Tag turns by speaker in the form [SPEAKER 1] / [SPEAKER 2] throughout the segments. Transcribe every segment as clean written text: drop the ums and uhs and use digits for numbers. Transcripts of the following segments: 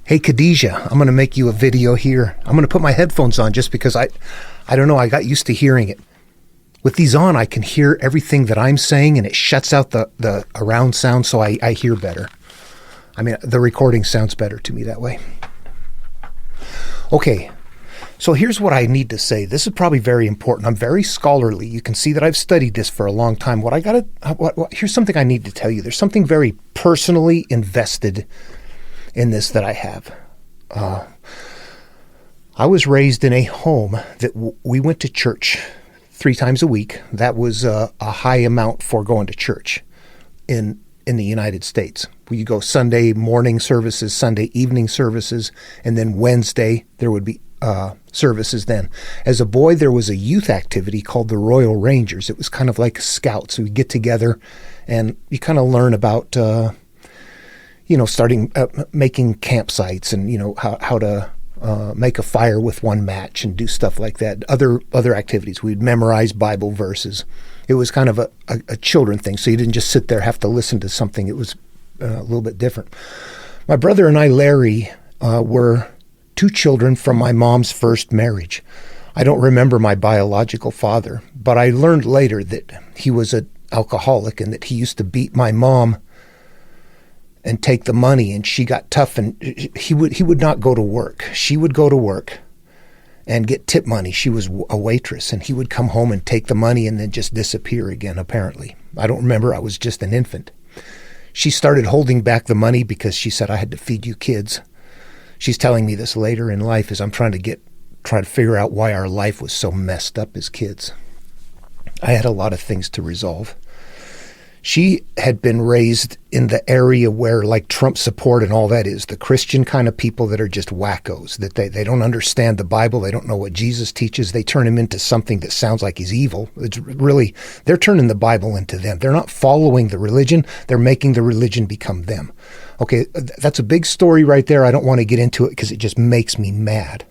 [SPEAKER 1] Hey, Kadijah, I'm going to make you a video here. I'm going to put my headphones on just because I don't know, I got used to hearing it. With these on, I can hear everything that I'm saying, and it shuts out the around sound, so I hear better. I mean, the recording sounds better to me that way. Okay, so here's what I need to say. This is probably very important. I'm very scholarly. You can see that I've studied this for a long time. Here's something I need to tell you. There's something very personally invested in this that I have. I was raised in a home that we went to church 3 times a week. That was a high amount for going to church in the United States. We go Sunday morning services, Sunday evening services, and then Wednesday there would be services then. As a boy, there was a youth activity called the Royal Rangers. It was kind of like scouts. We'd get together and you kind of learn about starting making campsites and, how to make a fire with one match and do stuff like that. Other activities. We'd memorize Bible verses. It was kind of a children thing, so you didn't just sit there have to listen to something. It was a little bit different. My brother and I, Larry, were 2 children from my mom's first marriage. I don't remember my biological father, but I learned later that he was an alcoholic and that he used to beat my mom and take the money, and she got tough, and he would not go to work. She would go to work and get tip money. She was a waitress, and he would come home and take the money and then just disappear again, apparently. I don't remember. I was just an infant. She started holding back the money because she said, I had to feed you kids. She's telling me this later in life as I'm trying to figure out why our life was so messed up as kids. I had a lot of things to resolve. She had been raised in the area where, like, Trump support and all that is, the Christian kind of people that are just wackos, that they don't understand the Bible, they don't know what Jesus teaches, they turn him into something that sounds like he's evil. It's really, they're turning the Bible into them. They're not following the religion, they're making the religion become them. Okay, that's a big story right there. I don't want to get into it because it just makes me mad.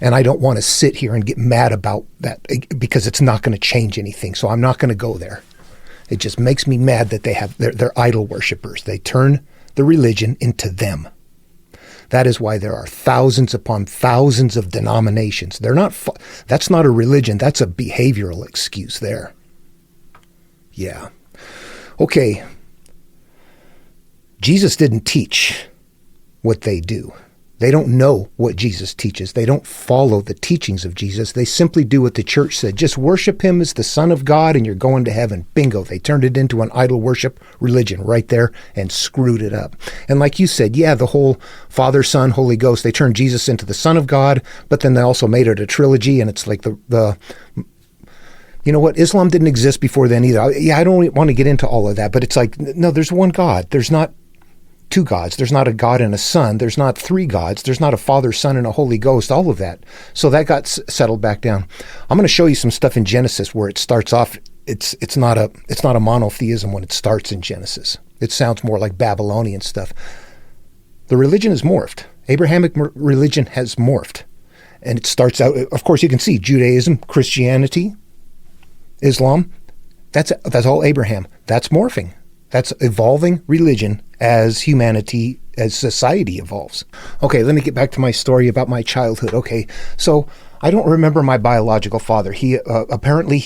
[SPEAKER 1] And I don't want to sit here and get mad about that because it's not going to change anything, so I'm not going to go there. It just makes me mad that they're idol worshipers. They turn the religion into them. That is why there are thousands upon thousands of denominations. That's not a religion. That's a behavioral excuse there. Yeah. Okay. Jesus didn't teach what they do. They don't know what Jesus teaches. They don't follow the teachings of Jesus. They simply do what the church said. Just worship him as the Son of God and you're going to heaven. Bingo. They turned it into an idol worship religion right there and screwed it up. And like you said, yeah, the whole Father, Son, Holy Ghost, they turned Jesus into the Son of God, but then they also made it a trilogy, and it's like you know what? Islam didn't exist before then either. Yeah, I don't want to get into all of that, but it's like, no, there's one God. There's not 2 gods. There's not a God and a Son. There's not 3 gods. There's not a Father, Son, and a Holy Ghost, all of that. So that got settled back down. I'm going to show you some stuff in Genesis where it starts off. It's not a monotheism when it starts in Genesis. It sounds more like Babylonian stuff. The religion is morphed. Abrahamic religion has morphed. And it starts out, of course, you can see Judaism, Christianity, Islam. That's all Abraham. That's morphing. That's evolving religion as humanity, as society evolves. Okay, let me get back to my story about my childhood. Okay, so I don't remember my biological father. Apparently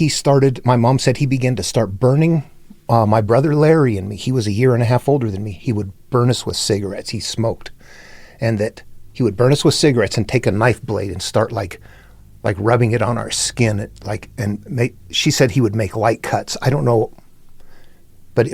[SPEAKER 1] my mom said he began to start burning my brother Larry and me. He was a year and a half older than me. He would burn us with cigarettes. He smoked. And that he would burn us with cigarettes and take a knife blade and start like rubbing it on our skin. She said he would make light cuts. I don't know, but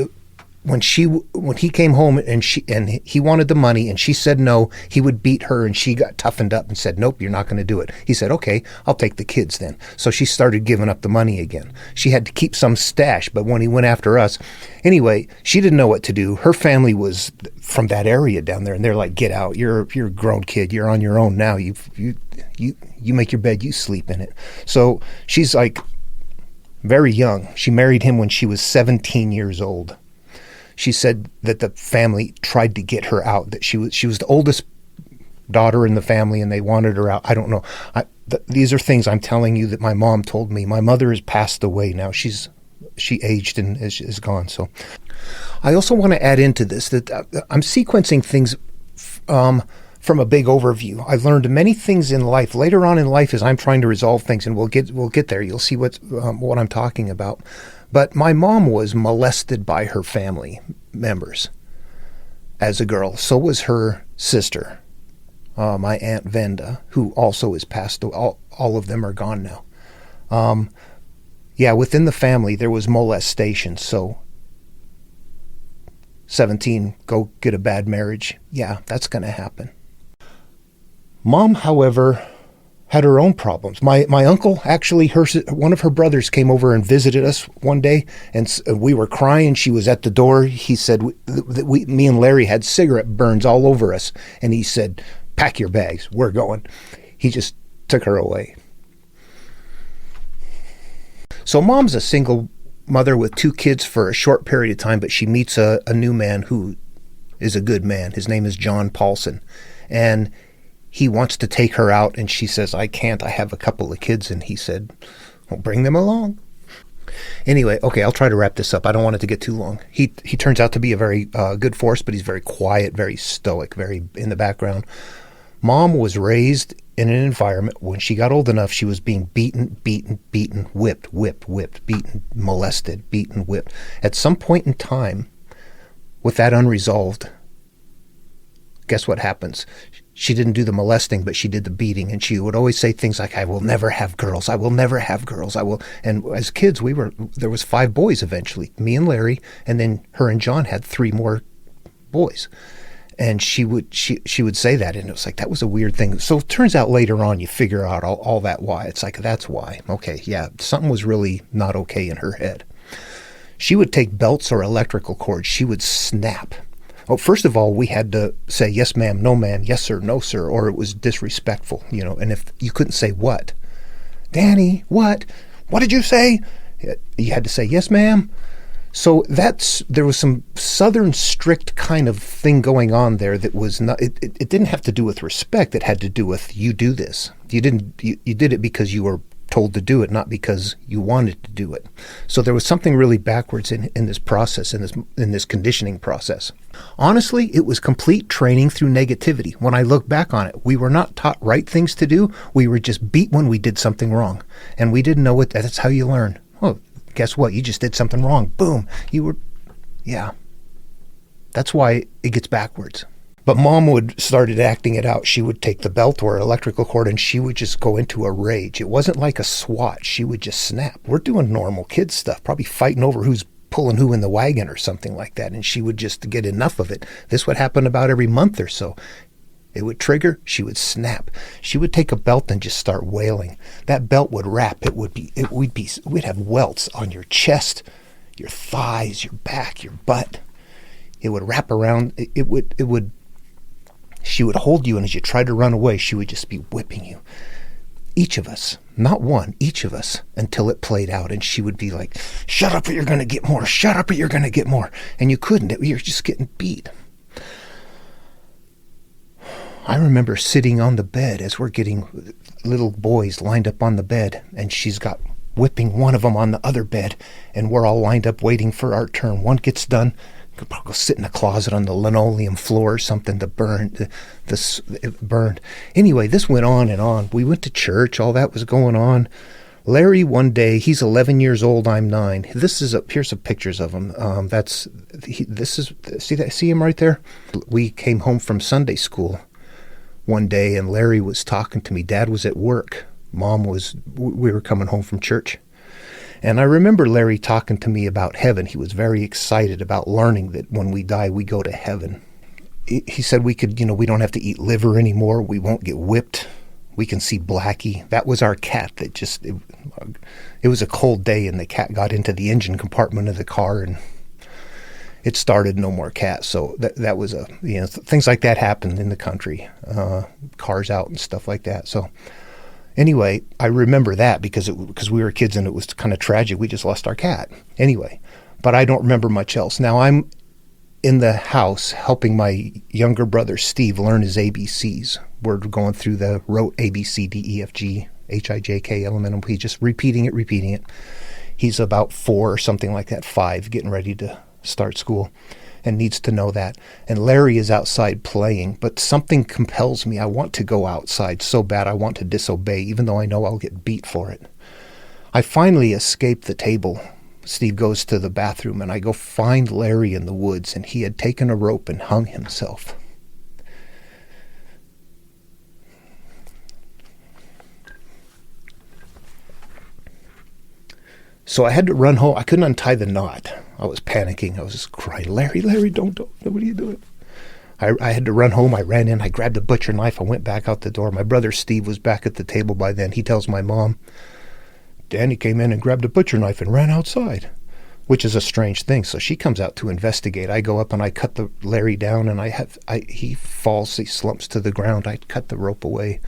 [SPEAKER 1] when he came home and he wanted the money and she said no, he would beat her, and she got toughened up and said, nope, you're not going to do it. He said, okay, I'll take the kids then. So she started giving up the money again. She had to keep some stash, but when he went after us, anyway, she didn't know what to do. Her family was from that area down there, and they're like, get out. You're a grown kid. You're on your own now. You make your bed, you sleep in it. So she's like very young. She married him when she was 17 years old. She said that the family tried to get her out, that she was the oldest daughter in the family and they wanted her out. I don't know. These are things I'm telling you that my mom told me. My mother has passed away now. She aged and is gone. So I also want to add into this that I'm sequencing things from a big overview. I learned many things in life. Later on in life, as I'm trying to resolve things, and we'll get there. You'll see what I'm talking about. But my mom was molested by her family members as a girl. So was her sister, my Aunt Venda, who also is passed. All of them are gone now. Yeah, within the family there was molestation. So 17, go get a bad marriage. Yeah, that's going to happen. Mom, however, had her own problems. My uncle, actually, one of her brothers came over and visited us one day, and we were crying. She was at the door. He said, me and Larry had cigarette burns all over us, and he said, pack your bags, we're going. He just took her away. So Mom's a single mother with 2 kids for a short period of time, but she meets a new man who is a good man. His name is John Paulson, and he wants to take her out, and she says, I can't, I have a couple of kids. And he said, well, bring them along. Anyway, okay, I'll try to wrap this up. I don't want it to get too long. He turns out to be a very good force, but he's very quiet, very stoic, very in the background. Mom was raised in an environment, when she got old enough, she was being beaten, whipped, beaten, molested, beaten, whipped. At some point in time, with that unresolved, guess what happens? She didn't do the molesting, but she did the beating. And she would always say things like, I will never have girls. I will never have girls. I will. And as kids, there was 5 boys eventually, me and Larry, and then her and John had 3 more boys. And she would say that, and it was like, that was a weird thing. So it turns out later on, you figure out all that why. It's like, that's why. Okay, yeah, something was really not okay in her head. She would take belts or electrical cords. She would snap. Oh, first of all, we had to say, yes, ma'am, no, ma'am, yes, sir, no, sir, or it was disrespectful, and if you couldn't say what? Danny, what? What did you say? You had to say, yes, ma'am. So there was some Southern strict kind of thing going on there that was not, it didn't have to do with respect. It had to do with, you do this. You did it because you were told to do it, not because you wanted to do it. So there was something really backwards in this process, in this conditioning process. Honestly, it was complete training through negativity. When I look back on it, we were not taught right things to do. We were just beat when we did something wrong. And we didn't know it. That's how you learn. Oh, guess what? You just did something wrong. Boom. Yeah. That's why it gets backwards. But Mom started acting it out. She would take the belt or electrical cord and she would just go into a rage. It wasn't like a SWAT. She would just snap. We're doing normal kid stuff, probably fighting over who's pulling who in the wagon or something like that. And she would just get enough of it. This would happen about every month or so. It would trigger. She would snap. She would take a belt and just start wailing. That belt would wrap. We'd have welts on your chest, your thighs, your back, your butt. It would wrap around. She would hold you, and as you tried to run away, she would just be whipping you. Each of us, not one, each of us, until it played out. And she would be like, shut up or you're going to get more. Shut up or you're going to get more. And you couldn't. You're just getting beat. I remember sitting on the bed as we're getting little boys lined up on the bed, and she's got whipping one of them on the other bed, and we're all lined up waiting for our turn. One gets done, could probably go sit in a closet on the linoleum floor or something to burn. It burned. Anyway, this went on and on. We went to church. All that was going on. Larry, one day, he's 11 years old. I'm 9. Here's some pictures of him. See him right there? We came home from Sunday school one day, and Larry was talking to me. Dad was at work. We were coming home from church. And I remember Larry talking to me about heaven. He was very excited about learning that when we die, we go to heaven. He said we don't have to eat liver anymore. We won't get whipped. We can see Blackie. That was our cat that it was a cold day, and the cat got into the engine compartment of the car, and it started no more cats. So that was things like that happened in the country, cars out and stuff like that. So anyway, I remember that because we were kids and it was kind of tragic. We just lost our cat. Anyway, but I don't remember much else. Now I'm in the house helping my younger brother Steve learn his ABCs. We're going through the rote A, B, C, D, E, F, G, H, I, J, K, L, M, N, O, P, just repeating it. He's about 4 or something like that, 5, getting ready to start school. and needs to know that. And Larry is outside playing, but something compels me. I want to go outside so bad. I want to disobey, even though I know I'll get beat for it. I finally escape the table. Steve goes to the bathroom, and I go find Larry in the woods, and he had taken a rope and hung himself. So I had to run home. I couldn't untie the knot. I was panicking. I was just crying, Larry, don't. What are you doing? I had to run home. I ran in. I grabbed a butcher knife. I went back out the door. My brother Steve was back at the table by then. He tells my mom, Danny came in and grabbed a butcher knife and ran outside, which is a strange thing. So she comes out to investigate. I go up and I cut the Larry down, and he falls. He slumps to the ground. I cut the rope away.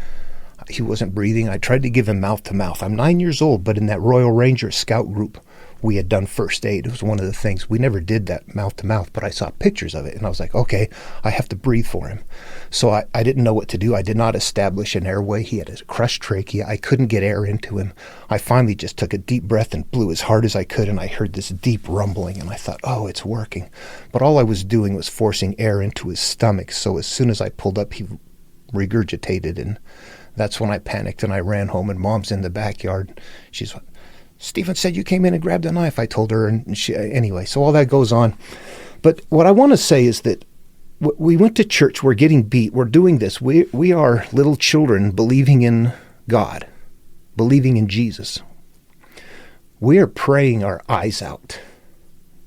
[SPEAKER 1] He wasn't breathing. I tried to give him mouth to mouth. I'm 9 years old, but in that Royal Ranger scout group, we had done first aid. It was one of the things. We never did that mouth to mouth, but I saw pictures of it, and I was like, okay, I have to breathe for him. So I didn't know what to do. I did not establish an airway. He had a crushed trachea. I couldn't get air into him. I finally just took a deep breath and blew as hard as I could, and I heard this deep rumbling, and I thought, oh, it's working. But all I was doing was forcing air into his stomach, so as soon as I pulled up, he regurgitated, and that's when I panicked and I ran home, and Mom's in the backyard. She's, Stephen said you came in and grabbed a knife. I told her, and anyway, so all that goes on. But what I want to say is that we went to church. We're getting beat. We're doing this. We are little children believing in God, believing in Jesus. We are praying our eyes out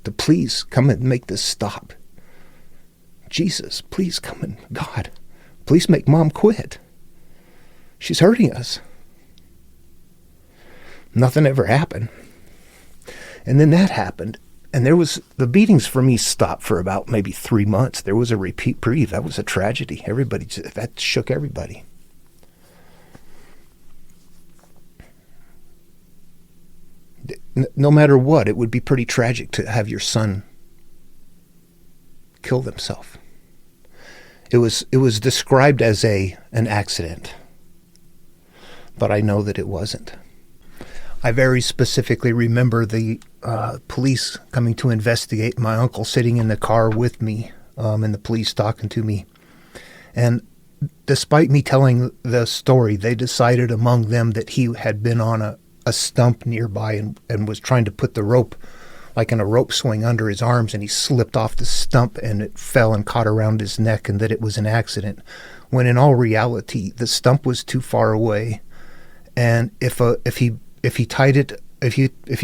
[SPEAKER 1] to please come and make this stop. Jesus, please come and God, please make Mom quit. She's hurting us. Nothing ever happened. And then that happened. And the beatings for me stopped for about maybe 3 months. There was a reprieve. That was a tragedy. That shook everybody. No matter what, it would be pretty tragic to have your son kill himself. It was described as an accident. But I know that it wasn't. I very specifically remember the police coming to investigate, my uncle sitting in the car with me, and the police talking to me. And despite me telling the story, they decided among them that he had been on a stump nearby and was trying to put the rope, like in a rope swing, under his arms, and he slipped off the stump and it fell and caught around his neck, and that it was an accident. When in all reality, the stump was too far away. And if he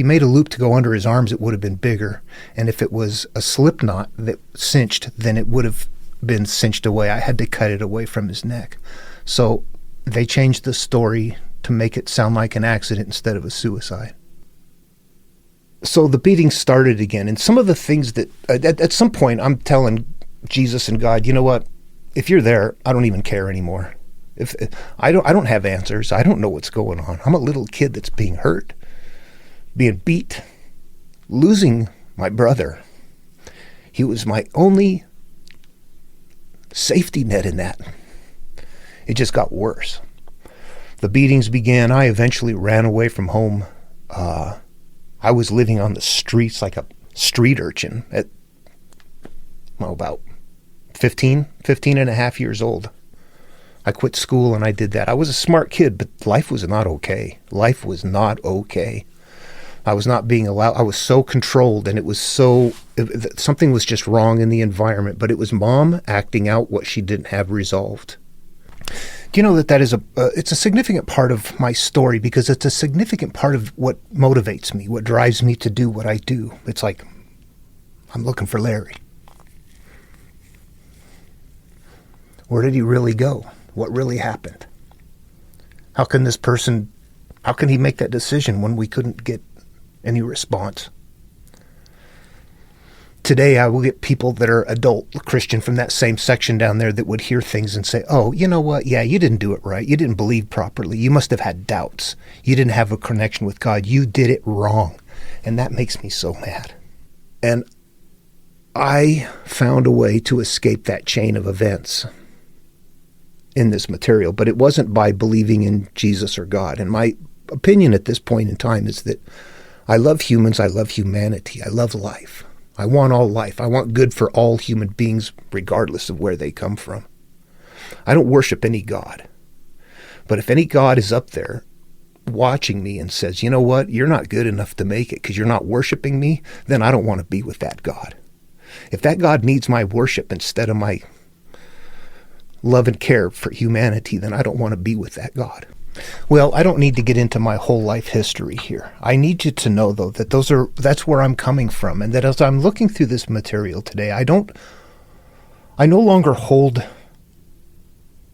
[SPEAKER 1] made a loop to go under his arms, it would have been bigger. And if it was a slip knot that cinched, then it would have been cinched away. I had to cut it away from his neck. So they changed the story to make it sound like an accident instead of a suicide. So the beating started again. And some of the things that, at some point, I'm telling Jesus and God, you know what? If you're there, I don't even care anymore. If I don't have answers. I don't know what's going on. I'm a little kid that's being hurt, being beat, losing my brother. He was my only safety net in that. It just got worse. The beatings began. I eventually ran away from home. I was living on the streets like a street urchin at about 15 and a half years old. I quit school and I did that. I was a smart kid, but life was not okay. Life was not okay. I was not being allowed. I was so controlled, and something was just wrong in the environment, but it was Mom acting out what she didn't have resolved. Do you know that is it's a significant part of my story, because it's a significant part of what motivates me, what drives me to do what I do. It's like, I'm looking for Larry. Where did he really go? What really happened? How can he make that decision when we couldn't get any response? Today, I will get people that are adult Christian from that same section down there that would hear things and say, oh, you know what? Yeah, you didn't do it right. You didn't believe properly. You must have had doubts. You didn't have a connection with God. You did it wrong. And that makes me so mad. And I found a way to escape that chain of events in this material, but it wasn't by believing in Jesus or God. And my opinion at this point in time is that I love humans, I love humanity, I love life. I want all life. I want good for all human beings, regardless of where they come from. I don't worship any God. But if any God is up there watching me and says, you know what, you're not good enough to make it because you're not worshiping me, then I don't want to be with that God. If that God needs my worship instead of my love and care for humanity, then I don't want to be with that God. Well, I don't need to get into my whole life history here. I need you to know, though, that that's where I'm coming from, and that as I'm looking through this material today, I no longer hold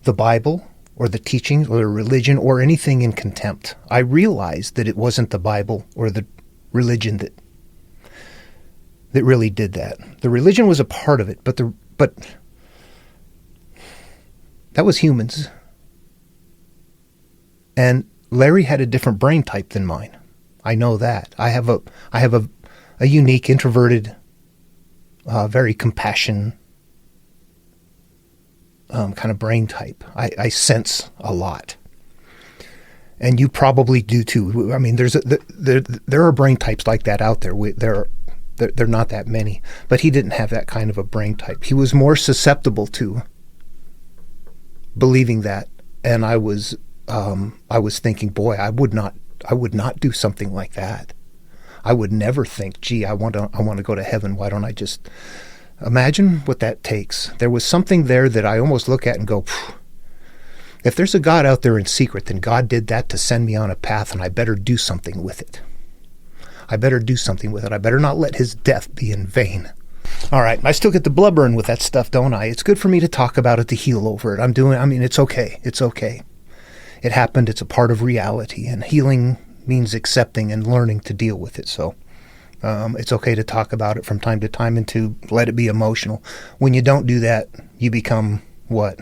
[SPEAKER 1] the Bible or the teachings or the religion or anything in contempt. I realized that it wasn't the Bible or the religion that really did that. The religion was a part of it, but that was humans. And Larry had a different brain type than mine. I know that. I have a unique, introverted, very compassionate kind of brain type. I sense a lot, and you probably do too. I mean, there are brain types like that out there. There are not that many, but he didn't have that kind of a brain type. He was more susceptible to believing that, and I was thinking, boy, I would not do something like that. I would never think, gee, I want to go to heaven. Why don't I just imagine what that takes? There was something there that I almost look at and go, if there's a God out there in secret, then God did that to send me on a path, and I better do something with it. I better do something with it. I better not let his death be in vain. All right, I still get the blubbering with that stuff, don't I? It's good for me to talk about it, to heal over it. It's okay. It's okay. It happened. It's a part of reality, and healing means accepting and learning to deal with it. So it's okay to talk about it from time to time and to let it be emotional. When you don't do that, you become what?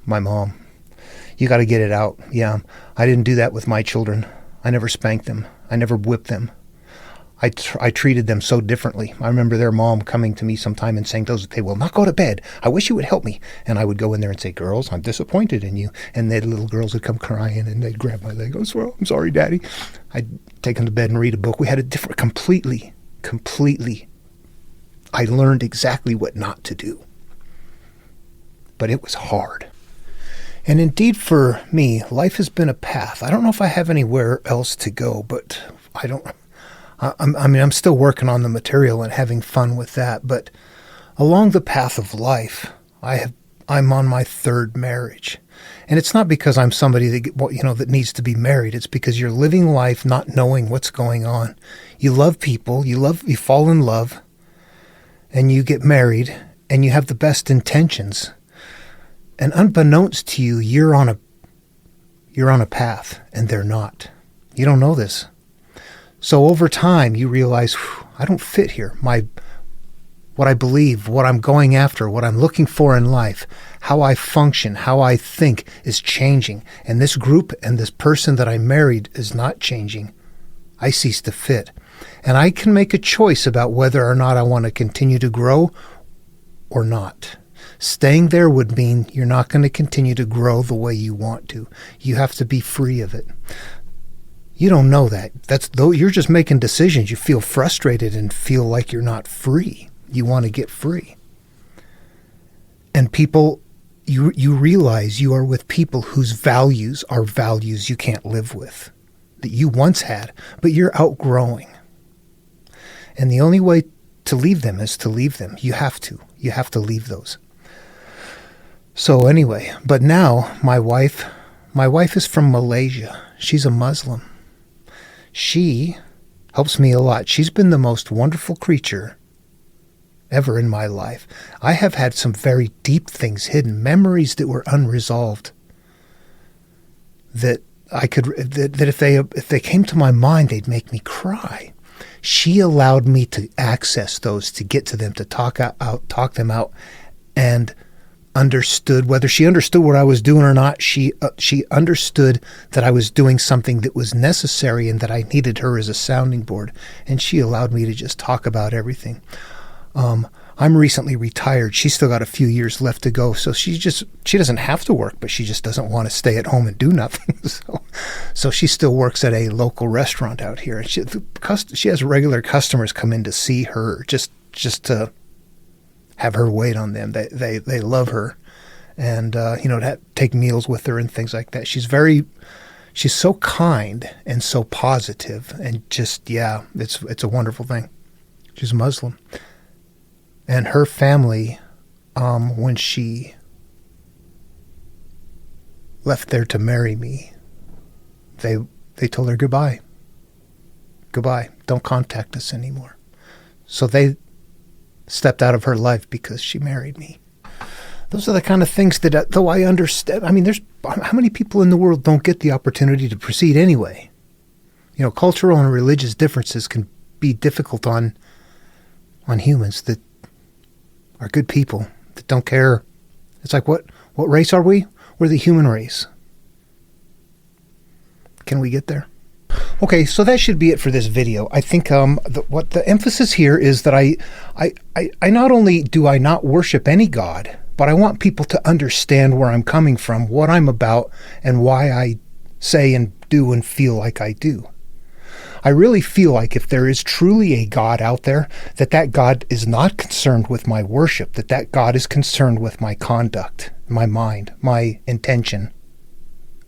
[SPEAKER 1] My mom. You got to get it out. Yeah, I didn't do that with my children. I never spanked them. I never whipped them. I treated them so differently. I remember their mom coming to me sometime and saying, they will not go to bed. I wish you would help me. And I would go in there and say, girls, I'm disappointed in you. And the little girls would come crying, and they'd grab my leg. Well, I'm sorry, Daddy. I'd take them to bed and read a book. We had a different, completely, I learned exactly what not to do. But it was hard. And indeed, for me, life has been a path. I don't know if I have anywhere else to go, but I'm still working on the material and having fun with that. But along the path of life, I'm on my third marriage. And it's not because I'm somebody that needs to be married. It's because you're living life not knowing what's going on. You love people, you fall in love, and you get married, and you have the best intentions. And unbeknownst to you, you're on a path, and they're not. You don't know this. So over time, you realize, I don't fit here. What I believe, what I'm going after, what I'm looking for in life, how I function, how I think is changing. And this group and this person that I married is not changing. I cease to fit. And I can make a choice about whether or not I want to continue to grow or not. Staying there would mean you're not going to continue to grow the way you want to. You have to be free of it. You don't know that. You're just making decisions. You feel frustrated and feel like you're not free. You want to get free. And people, you realize you are with people whose values are values you can't live with, that you once had, but you're outgrowing. And the only way to leave them is to leave them. You have to. You have to leave those. So anyway, but now my wife is from Malaysia. She's a Muslim. She helps me a lot. She's been the most wonderful creature ever in my life. I have had some very deep things hidden, memories that were unresolved, that if they came to my mind, they'd make me cry. She allowed me to access those, to get to them, to talk them out, and understood, whether she understood what I was doing or not, she understood that I was doing something that was necessary and that I needed her as a sounding board, and she allowed me to just talk about everything. I'm recently retired. She's still got a few years left to go. So she doesn't have to work, but she just doesn't want to stay at home and do nothing. So she still works at a local restaurant out here. And she has regular customers come in to see her just to have her wait on them. They love her, and to take meals with her and things like that. She's so kind and so positive, and it's a wonderful thing. She's Muslim. And her family, when she left there to marry me, they told her goodbye. Goodbye. Don't contact us anymore. So they stepped out of her life because she married me. Those are the kind of things that, though I understand, I mean, how many people in the world don't get the opportunity to proceed anyway? Cultural and religious differences can be difficult on humans that are good people, that don't care. It's like, what race are we? We're the human race. Can we get there? Okay, so that should be it for this video. I think what the emphasis here is that I not only do I not worship any God, but I want people to understand where I'm coming from, what I'm about, and why I say and do and feel like I do. I really feel like if there is truly a God out there, that God is not concerned with my worship, that God is concerned with my conduct, my mind, my intention,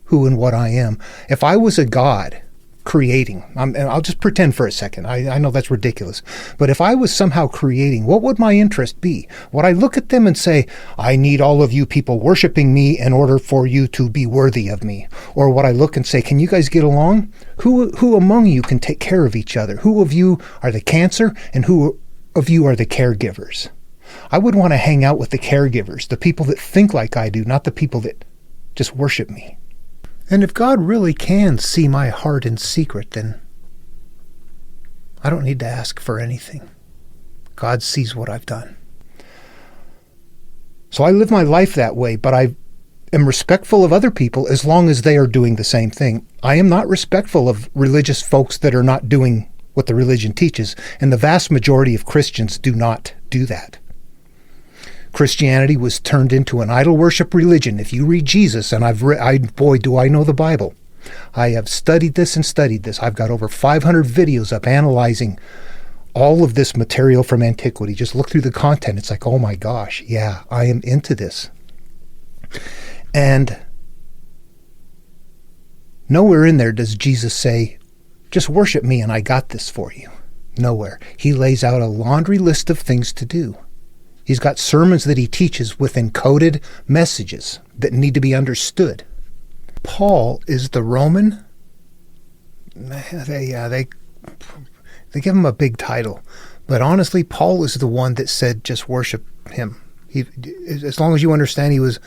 [SPEAKER 1] who and what I am. If I was a God creating, and I'll just pretend for a second, I know that's ridiculous, but if I was somehow creating, what would my interest be? Would I look at them and say, I need all of you people worshiping me in order for you to be worthy of me? Or would I look and say, can you guys get along? Who among you can take care of each other? Who of you are the cancer and who of you are the caregivers? I would want to hang out with the caregivers, the people that think like I do, not the people that just worship me. And if God really can see my heart in secret, then I don't need to ask for anything. God sees what I've done. So I live my life that way, but I am respectful of other people as long as they are doing the same thing. I am not respectful of religious folks that are not doing what the religion teaches, and the vast majority of Christians do not do that. Christianity was turned into an idol worship religion. If you read Jesus, and boy, do I know the Bible. I have studied this. I've got over 500 videos up analyzing all of this material from antiquity. Just look through the content. It's like, oh my gosh, yeah, I am into this. And nowhere in there does Jesus say, just worship me and I got this for you. Nowhere. He lays out a laundry list of things to do. He's got sermons that he teaches with encoded messages that need to be understood. Paul is the Roman. They give him a big title. But honestly, Paul is the one that said, just worship him. As long as you understand he was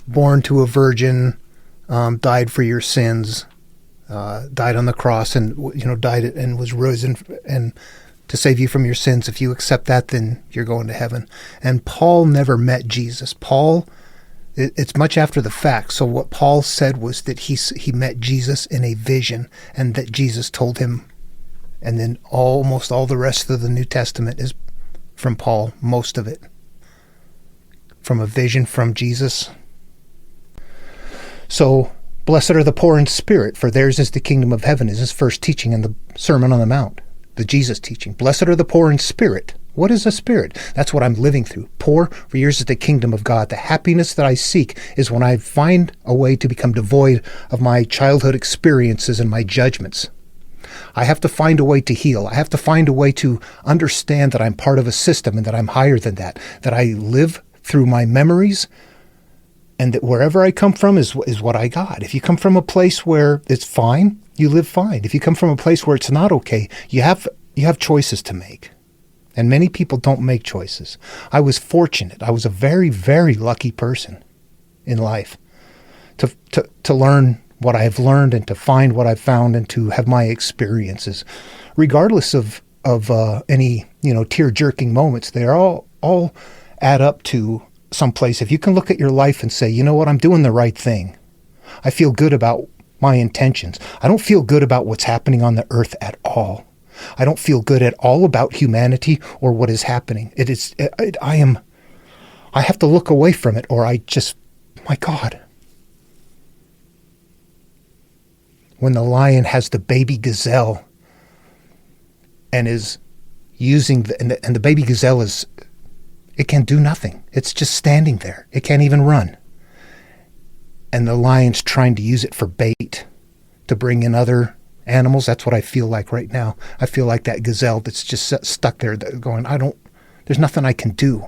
[SPEAKER 1] born to a virgin, died for your sins, died on the cross, and died and was risen and to save you from your sins. If you accept that, then you're going to heaven. And Paul never met Jesus. It's much after the fact. So what Paul said was that he met Jesus in a vision, and that Jesus told him, and then almost all the rest of the New Testament is from Paul, most of it. From a vision from Jesus. So, blessed are the poor in spirit, for theirs is the kingdom of heaven, is his first teaching in the Sermon on the Mount. The Jesus teaching. Blessed are the poor in spirit. What is a spirit? That's what I'm living through. Poor, for yours is the kingdom of God. The happiness that I seek is when I find a way to become devoid of my childhood experiences and my judgments. I have to find a way to heal. I have to find a way to understand that I'm part of a system and that I'm higher than that I live through my memories, and that wherever I come from is what I got. If you come from a place where it's fine, you live fine. If you come from a place where it's not okay, you have choices to make. And many people don't make choices. I was fortunate. I was a very, very lucky person in life to learn what I have learned and to find what I've found and to have my experiences. Regardless of any, tear-jerking moments, they all add up to someplace. If you can look at your life and say, you know what, I'm doing the right thing. I feel good about my intentions. I don't feel good about what's happening on the earth at all. I don't feel good at all about humanity or what is happening. I have to look away from it, or my God. When the lion has the baby gazelle and is using and the baby gazelle it can do nothing. It's just standing there. It can't even run. And the lion's trying to use it for bait to bring in other animals. That's what I feel like right now. I feel like that gazelle that's just stuck there going, there's nothing I can do.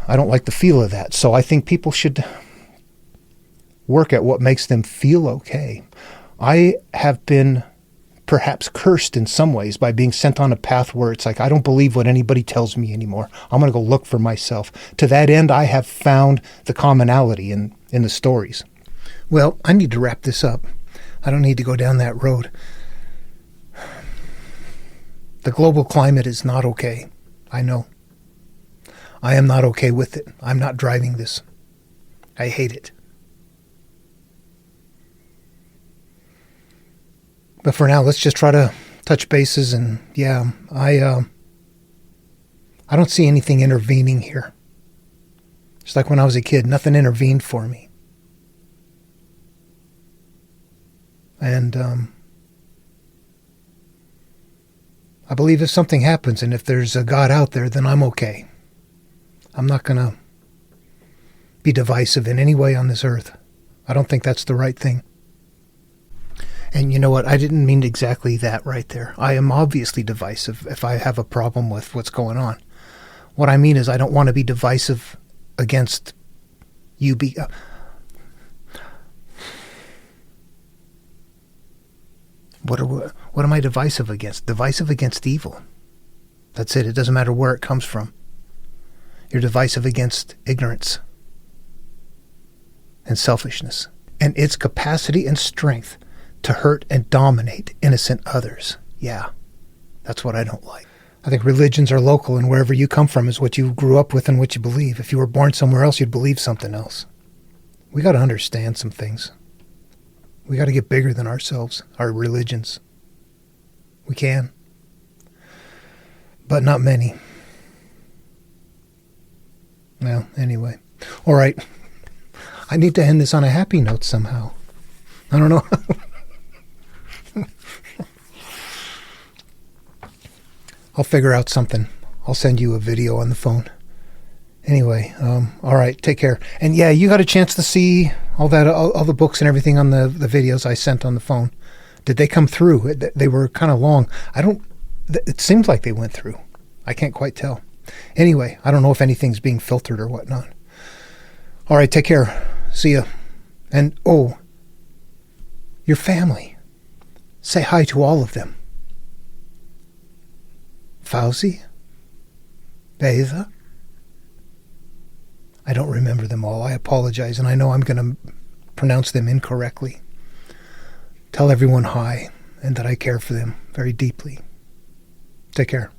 [SPEAKER 1] I don't like the feel of that. So I think people should work at what makes them feel okay. I have been perhaps cursed in some ways by being sent on a path where it's like, I don't believe what anybody tells me anymore. I'm going to go look for myself. To that end, I have found the commonality in the stories. Well, I need to wrap this up. I don't need to go down that road. The global climate is not okay. I know. I am not okay with it. I'm not driving this. I hate it. But for now, let's just try to touch bases. And yeah, I don't see anything intervening here. Just like when I was a kid, nothing intervened for me. And I believe if something happens and if there's a God out there, then I'm okay. I'm not going to be divisive in any way on this earth. I don't think that's the right thing. And you know what? I didn't mean exactly that right there. I am obviously divisive if I have a problem with what's going on. What I mean is I don't want to be divisive against you. What am I divisive against? Divisive against evil. That's it. It doesn't matter where it comes from. You're divisive against ignorance and selfishness and its capacity and strength to hurt and dominate innocent others. Yeah, that's what I don't like. I think religions are local, and wherever you come from is what you grew up with and what you believe. If you were born somewhere else, you'd believe something else. We got to understand some things. We got to get bigger than ourselves, our religions. We can. But not many. Well, anyway. All right. I need to end this on a happy note somehow. I don't know. I'll figure out something. I'll send you a video on the phone. Anyway, all right, take care. And yeah, you got a chance to see all the books and everything on the videos I sent on the phone. Did they come through? They were kind of long. It seems like they went through. I can't quite tell. Anyway, I don't know if anything's being filtered or whatnot. All right, take care. See ya. And, your family. Say hi to all of them. Fauzi? Beza? I don't remember them all. I apologize, and I know I'm going to pronounce them incorrectly. Tell everyone hi, and that I care for them very deeply. Take care.